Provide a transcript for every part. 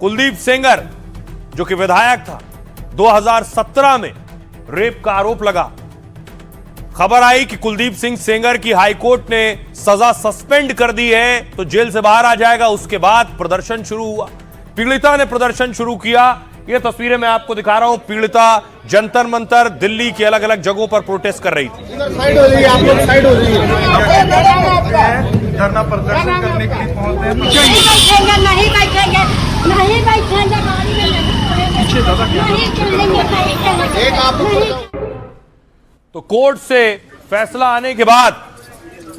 कुलदीप सेंगर जो कि विधायक था, 2017 में रेप का आरोप लगा। खबर आई कि कुलदीप सिंह सेंगर की हाईकोर्ट ने सजा सस्पेंड कर दी है, तो जेल से बाहर आ जाएगा। उसके बाद प्रदर्शन शुरू हुआ, पीड़िता ने प्रदर्शन शुरू किया। ये तस्वीरें मैं आपको दिखा रहा हूं। पीड़िता जंतर मंतर दिल्ली की अलग अलग जगहों पर प्रोटेस्ट कर रही थी। साइड हो जाइए, आप लोग साइड हो जाइए। धरना प्रदर्शन करने के लिए पहुंचते हैं। नहीं बैठेंगे, नहीं बैठेंगे गाड़ी में। एक आप तो कोर्ट से फैसला आने के बाद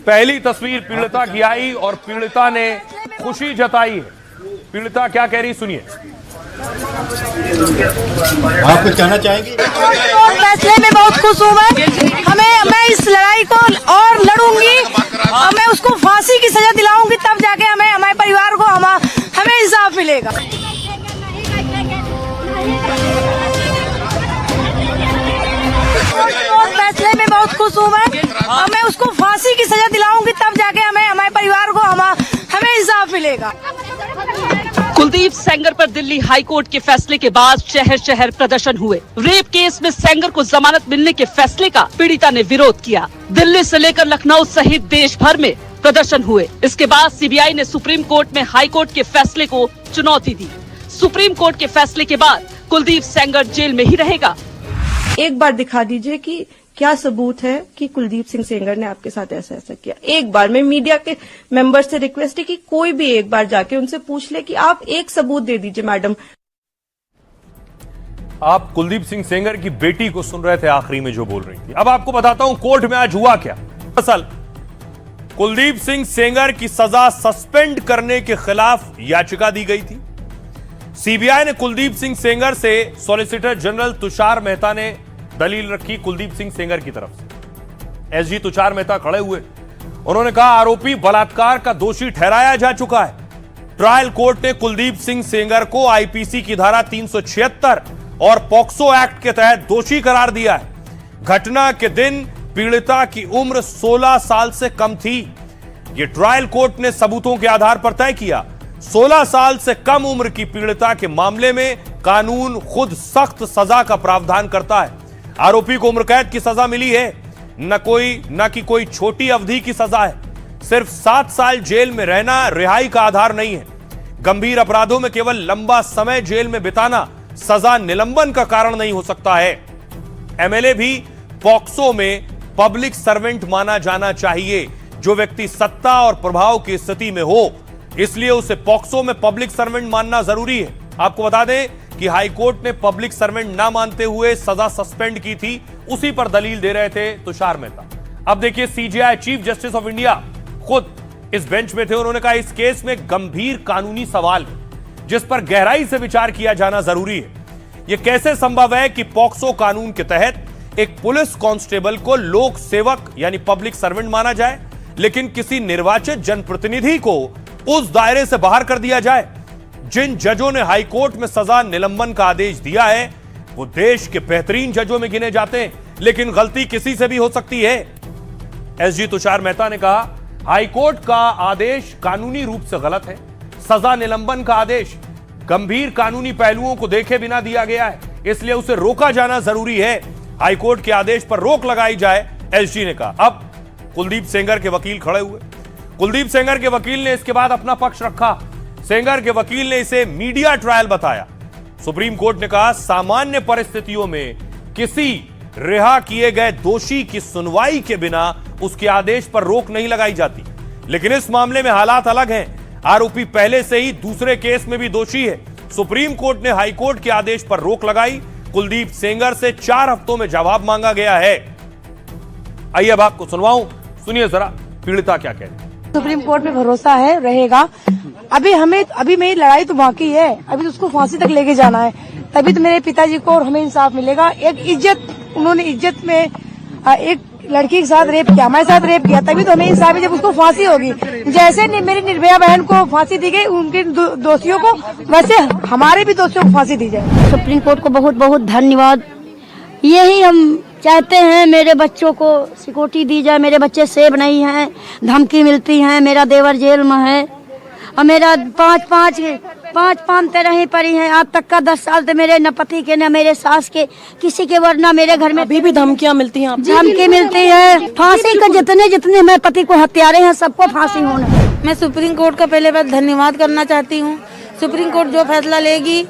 पहली तस्वीर पीड़िता की आई और पीड़िता ने खुशी जताई है। पीड़िता क्या कह रही, सुनिए। आप कुछ कहना चाहेंगे? फैसले में बहुत खुश हूँ मैं इस लड़ाई को और लड़ूंगी और मैं उसको फांसी की सजा दिलाऊंगी, तब जाके हमारे परिवार को हमें इंसाफ मिलेगा। फैसले में बहुत खुश हूँ मैं उसको फांसी की सजा दिलाऊंगी, तब जाके हमारे परिवार को हमें इंसाफ मिलेगा। कुलदीप सेंगर पर दिल्ली हाईकोर्ट के फैसले के बाद शहर शहर प्रदर्शन हुए। रेप केस में सेंगर को जमानत मिलने के फैसले का पीड़िता ने विरोध किया। दिल्ली से लेकर लखनऊ सहित देश भर में प्रदर्शन हुए। इसके बाद सीबीआई ने सुप्रीम कोर्ट में हाईकोर्ट के फैसले को चुनौती दी। सुप्रीम कोर्ट के फैसले के बाद कुलदीप सेंगर जेल में ही रहेगा। एक बार दिखा दीजिए कि क्या सबूत है कि कुलदीप सिंह सेंगर ने आपके साथ ऐसा किया। एक बार मैं मीडिया के मेंबर से रिक्वेस्ट है कि कोई भी एक बार जाके उनसे पूछ ले कि आप एक सबूत दे दीजिए। मैडम, आप कुलदीप सिंह सेंगर की बेटी को सुन रहे थे आखिरी में जो बोल रही थी। अब आपको बताता हूं कोर्ट में आज हुआ क्या। दरअसल कुलदीप सिंह सेंगर की सजा सस्पेंड करने के खिलाफ याचिका दी गई थी। सीबीआई ने कुलदीप सिंह सेंगर से सॉलिसिटर जनरल तुषार मेहता ने दलील रखी कुलदीप सिंह सेंगर की तरफ से। एसजी तुषार मेहता खड़े हुए, उन्होंने कहा आरोपी बलात्कार का दोषी ठहराया जा चुका है। ट्रायल कोर्ट ने कुलदीप सिंह सेंगर को आईपीसी की धारा 376 और पॉक्सो एक्ट के तहत दोषी करार दिया है। घटना के दिन पीड़िता की उम्र 16 साल से कम थी। यह ट्रायल कोर्ट ने सबूतों के आधार पर तय किया। 16 साल से कम उम्र की पीड़िता के मामले में कानून खुद सख्त सजा का प्रावधान करता है। आरोपी को उम्र कैद की सजा मिली है, न कि कोई छोटी अवधि की सजा है। सिर्फ 7 साल जेल में रहना रिहाई का आधार नहीं है। गंभीर अपराधों में केवल लंबा समय जेल में बिताना सजा निलंबन का कारण नहीं हो सकता है। एमएलए भी पॉक्सो में पब्लिक सर्वेंट माना जाना चाहिए। जो व्यक्ति सत्ता और प्रभाव की स्थिति में हो, इसलिए उसे पॉक्सो में पब्लिक सर्वेंट मानना जरूरी है। आपको बता दें कि हाईकोर्ट ने पब्लिक सर्वेंट ना मानते हुए सजा सस्पेंड की थी। उसी पर दलील दे रहे थे तुषार मेहता। अब देखिए, CJI chief justice of India खुद इस बेंच में थे। उन्होंने कहा इस केस में गंभीर कानूनी सवाल है जिस पर गहराई से विचार किया जाना जरूरी है। यह कैसे संभव है कि पॉक्सो कानून के तहत एक पुलिस कांस्टेबल को लोक सेवक यानी पब्लिक सर्वेंट माना जाए, लेकिन किसी निर्वाचित जनप्रतिनिधि को उस दायरे से बाहर कर दिया जाए। जिन जजों ने हाईकोर्ट में सजा निलंबन का आदेश दिया है वो देश के बेहतरीन जजों में गिने जाते हैं, लेकिन गलती किसी से भी हो सकती है। एसजी तुषार मेहता ने कहा हाईकोर्ट का आदेश कानूनी रूप से गलत है। सजा निलंबन का आदेश गंभीर कानूनी पहलुओं को देखे बिना दिया गया है, इसलिए उसे रोका जाना जरूरी है। हाईकोर्ट के आदेश पर रोक लगाई जाए, एसजी ने कहा। अब कुलदीप सेंगर के वकील खड़े हुए। कुलदीप सेंगर के वकील ने इसके बाद अपना पक्ष रखा। सेंगर के वकील ने इसे मीडिया ट्रायल बताया। सुप्रीम कोर्ट ने कहा सामान्य परिस्थितियों में किसी रिहा किए गए दोषी की सुनवाई के बिना उसके आदेश पर रोक नहीं लगाई जाती, लेकिन इस मामले में हालात अलग हैं। आरोपी पहले से ही दूसरे केस में भी दोषी है। सुप्रीम कोर्ट ने हाईकोर्ट के आदेश पर रोक लगाई। कुलदीप सेंगर से 4 हफ्तों में जवाब मांगा गया है। आइए अब आपको सुनवाऊं, सुनिए जरा पीड़िता क्या कह रही है। सुप्रीम कोर्ट में भरोसा है, रहेगा। अभी मेरी लड़ाई तो बाकी है, अभी तो उसको फांसी तक लेके जाना है, तभी तो मेरे पिताजी को और हमें इंसाफ मिलेगा। एक इज्जत, उन्होंने इज्जत में एक लड़की के साथ रेप किया, हमारे साथ रेप किया, तभी तो हमें इंसाफ है जब उसको फांसी होगी। जैसे मेरी निर्भया बहन को फांसी दी गई, उनके दोषियों को, वैसे हमारे भी दोषियों को फांसी दी जाए। सुप्रीम कोर्ट को बहुत बहुत धन्यवाद। यही हम चाहते हैं, मेरे बच्चों को सिक्योरिटी दी जाए। मेरे बच्चे सेफ नहीं हैं, धमकी मिलती है, मेरा देवर जेल में है और मेरा 5 5 पानते रही पड़ी हैं। आज तक का 10 साल से मेरे न पति के न मेरे सास के किसी के, वरना मेरे घर में अभी भी धमकियां मिलती हैं आपको? धमकी मिलती है। फांसी का जितने मेरे पति को हत्यारे हैं सबको फांसी होना। मैं सुप्रीम कोर्ट का पहले बार धन्यवाद करना चाहती हूँ। सुप्रीम कोर्ट जो फैसला लेगी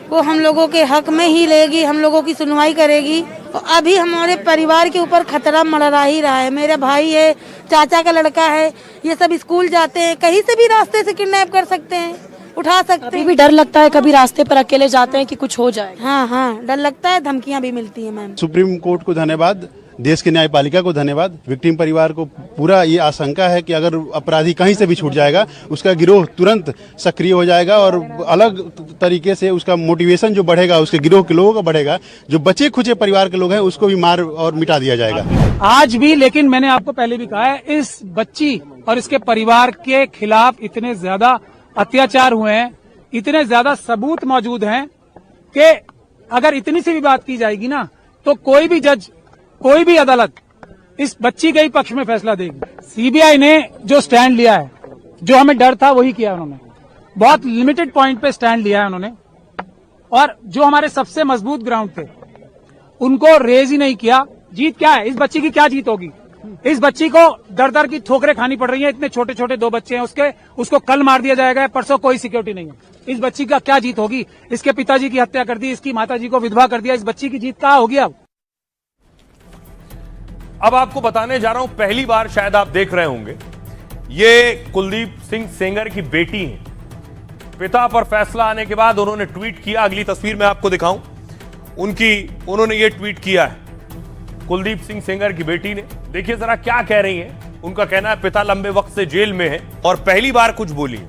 वो हम लोगों के हक में ही लेगी, हम लोगों की सुनवाई करेगी। और अभी हमारे परिवार के ऊपर खतरा मंडरा ही रहा है। मेरा भाई है, चाचा का लड़का है, ये सब स्कूल जाते हैं, कहीं से भी रास्ते से किडनैप कर सकते हैं, उठा सकते हैं। अभी भी डर लगता है कभी रास्ते पर अकेले जाते हैं कि कुछ हो जाए? हाँ, डर लगता है, धमकियां भी मिलती हैं मैम। सुप्रीम कोर्ट को धन्यवाद, देश की न्यायपालिका को धन्यवाद। विक्टिम परिवार को पूरा ये आशंका है कि अगर अपराधी कहीं से भी छूट जाएगा, उसका गिरोह तुरंत सक्रिय हो जाएगा और अलग तरीके से उसका मोटिवेशन जो बढ़ेगा, उसके गिरोह के लोगों का बढ़ेगा। जो बचे खुचे परिवार के लोग हैं उसको भी मार और मिटा दिया जाएगा। आज भी, लेकिन मैंने आपको पहले भी कहा है, इस बच्ची और इसके परिवार के खिलाफ इतने ज्यादा अत्याचार हुए हैं, इतने ज्यादा सबूत मौजूद हैं कि अगर इतनी सी भी बात की जाएगी ना, तो कोई भी जज, कोई भी अदालत इस बच्ची के ही पक्ष में फैसला देगी। सीबीआई ने जो स्टैंड लिया है, जो हमें डर था वही किया उन्होंने। बहुत लिमिटेड पॉइंट पे स्टैंड लिया है उन्होंने, और जो हमारे सबसे मजबूत ग्राउंड थे उनको रेज ही नहीं किया। जीत क्या है? इस बच्ची की क्या जीत होगी? इस बच्ची को दर दर की ठोकरें खानी पड़ रही हैं। इतने छोटे छोटे 2 बच्चे हैं उसको कल मार दिया जाएगा, परसों कोई सिक्योरिटी नहीं है। इस बच्ची का क्या जीत होगी? इसके पिताजी की हत्या कर दी, इसकी माताजी को विधवा कर दिया, इस बच्ची की जीत कहाँ होगी? अब आपको बताने जा रहा हूं, पहली बार शायद आप देख रहे होंगे, ये कुलदीप सिंह सेंगर की बेटी है। पिता पर फैसला आने के बाद उन्होंने ट्वीट किया। अगली तस्वीर मैं आपको दिखाऊं, उन्होंने ये ट्वीट किया है कुलदीप सिंह सेंगर की बेटी ने। देखिए जरा क्या कह रही हैं। उनका कहना है पिता लंबे वक्त से जेल में है और पहली बार कुछ बोली है।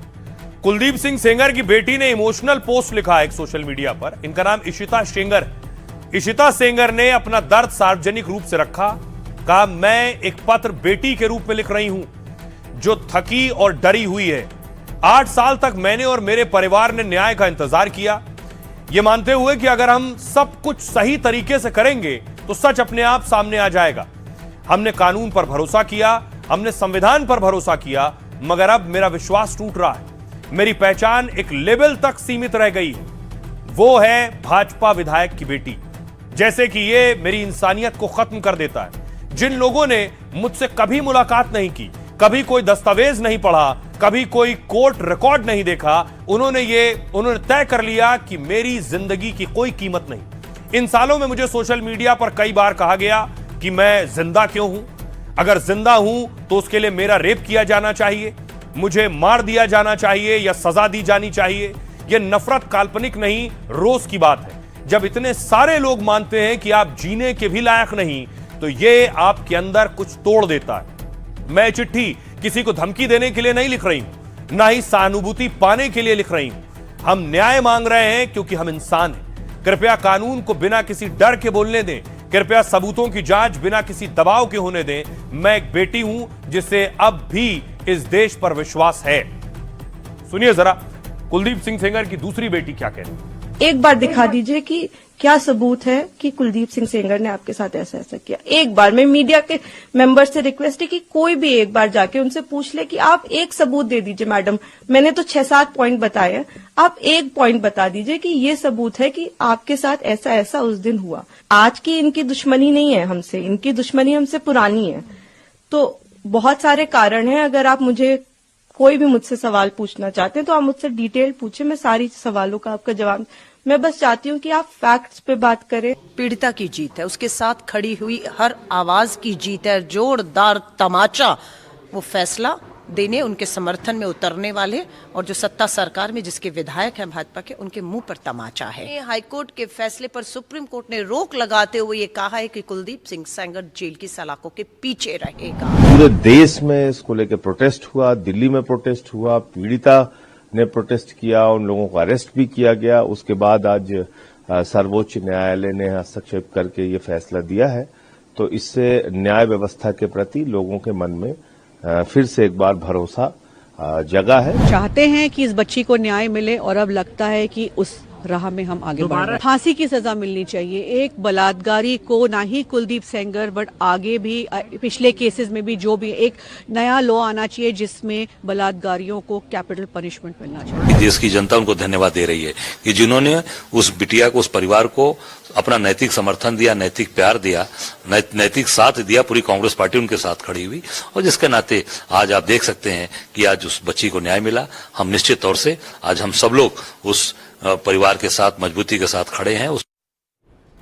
कुलदीप सिंह सेंगर की बेटी ने इमोशनल पोस्ट लिखा है एक सोशल मीडिया पर। इनका नाम इशिता सेंगर। इशिता सेंगर ने अपना दर्द सार्वजनिक रूप से रखा। कहा, मैं एक पत्र बेटी के रूप में लिख रही हूं जो थकी और डरी हुई है। 8 साल तक मैंने और मेरे परिवार ने न्याय का इंतजार किया, यह मानते हुए कि अगर हम सब कुछ सही तरीके से करेंगे तो सच अपने आप सामने आ जाएगा। हमने कानून पर भरोसा किया, हमने संविधान पर भरोसा किया, मगर अब मेरा विश्वास टूट रहा है। मेरी पहचान एक लेवल तक सीमित रह गई है, वो है भाजपा विधायक की बेटी। जैसे कि ये मेरी इंसानियत को खत्म कर देता है। जिन लोगों ने मुझसे कभी मुलाकात नहीं की, कभी कोई दस्तावेज नहीं पढ़ा, कभी कोई कोर्ट रिकॉर्ड नहीं देखा, उन्होंने तय कर लिया कि मेरी जिंदगी की कोई कीमत नहीं। इन सालों में मुझे सोशल मीडिया पर कई बार कहा गया कि मैं जिंदा क्यों हूं, अगर जिंदा हूं तो उसके लिए मेरा रेप किया जाना चाहिए, मुझे मार दिया जाना चाहिए या सजा दी जानी चाहिए। यह नफरत काल्पनिक नहीं, रोज की बात है। जब इतने सारे लोग मानते हैं कि आप जीने के भी लायक नहीं, तो यह आपके अंदर कुछ तोड़ देता है। मैं चिट्ठी किसी को धमकी देने के लिए नहीं लिख रही हूं, ना ही सहानुभूति पाने के लिए लिख रही हूं। हम न्याय मांग रहे हैं क्योंकि हम इंसान हैं। कृपया कानून को बिना किसी डर के बोलने दें, कृपया सबूतों की जांच बिना किसी दबाव के होने दें। मैं एक बेटी हूं जिसे अब भी इस देश पर विश्वास है। सुनिए जरा कुलदीप सिंह सेंगर की दूसरी बेटी क्या कह रही है। एक बार दिखा दीजिए कि क्या सबूत है कि कुलदीप सिंह सेंगर ने आपके साथ ऐसा ऐसा किया। एक बार मैं मीडिया के मेंबर से रिक्वेस्ट है कि कोई भी एक बार जाके उनसे पूछ ले कि आप एक सबूत दे दीजिए मैडम। मैंने तो 6-7 पॉइंट बताए हैं, आप एक पॉइंट बता दीजिए कि ये सबूत है कि आपके साथ ऐसा ऐसा उस दिन हुआ। आज की इनकी दुश्मनी नहीं है हमसे, इनकी दुश्मनी हमसे पुरानी है। तो बहुत सारे कारण हैं। अगर आप कोई भी मुझसे सवाल पूछना चाहते हैं तो आप मुझसे डिटेल पूछे, मैं सारी सवालों का आपका जवाब। मैं बस चाहती हूँ कि आप फैक्ट्स पे बात करें। पीड़िता की जीत है, उसके साथ खड़ी हुई हर आवाज की जीत है। जोरदार तमाचा वो फैसला देने, उनके समर्थन में उतरने वाले और जो सत्ता सरकार में जिसके विधायक हैं भाजपा के, उनके मुंह पर तमाचा है। हाईकोर्ट के फैसले पर सुप्रीम कोर्ट ने रोक लगाते हुए ये कहा है कि कुलदीप सिंह सेंगर जेल की सलाखों के पीछे रहेगा। पूरे देश में इसको लेकर प्रोटेस्ट हुआ, दिल्ली में प्रोटेस्ट हुआ, पीड़िता ने प्रोटेस्ट किया, उन लोगों को अरेस्ट भी किया गया। उसके बाद आज सर्वोच्च न्यायालय ने हस्तक्षेप करके ये फैसला दिया है। तो इससे न्याय व्यवस्था के प्रति लोगों के मन में फिर से एक बार भरोसा जगा है। चाहते हैं कि इस बच्ची को न्याय मिले और अब लगता है कि उस राह में हम आगे बढ़ रहे हैं। फांसी की सजा मिलनी चाहिए एक बलात्कारी को, ना ही कुलदीप सेंगर बट आगे भी पिछले केसेस में भी जो भी एक नया लॉ आना चाहिए जिसमें बलात्कारियों को कैपिटल पनिशमेंट मिलना चाहिए। देश की जनता उनको धन्यवाद दे रही है कि जिन्होंने उस बिटिया को, उस परिवार को अपना नैतिक समर्थन दिया, नैतिक प्यार दिया, नैतिक साथ दिया। पूरी कांग्रेस पार्टी उनके साथ खड़ी हुई और जिसके नाते आज आप देख सकते हैं कि आज उस बच्ची को न्याय मिला। हम निश्चित तौर से आज हम सब लोग उस परिवार के साथ मजबूती के साथ खड़े हैं।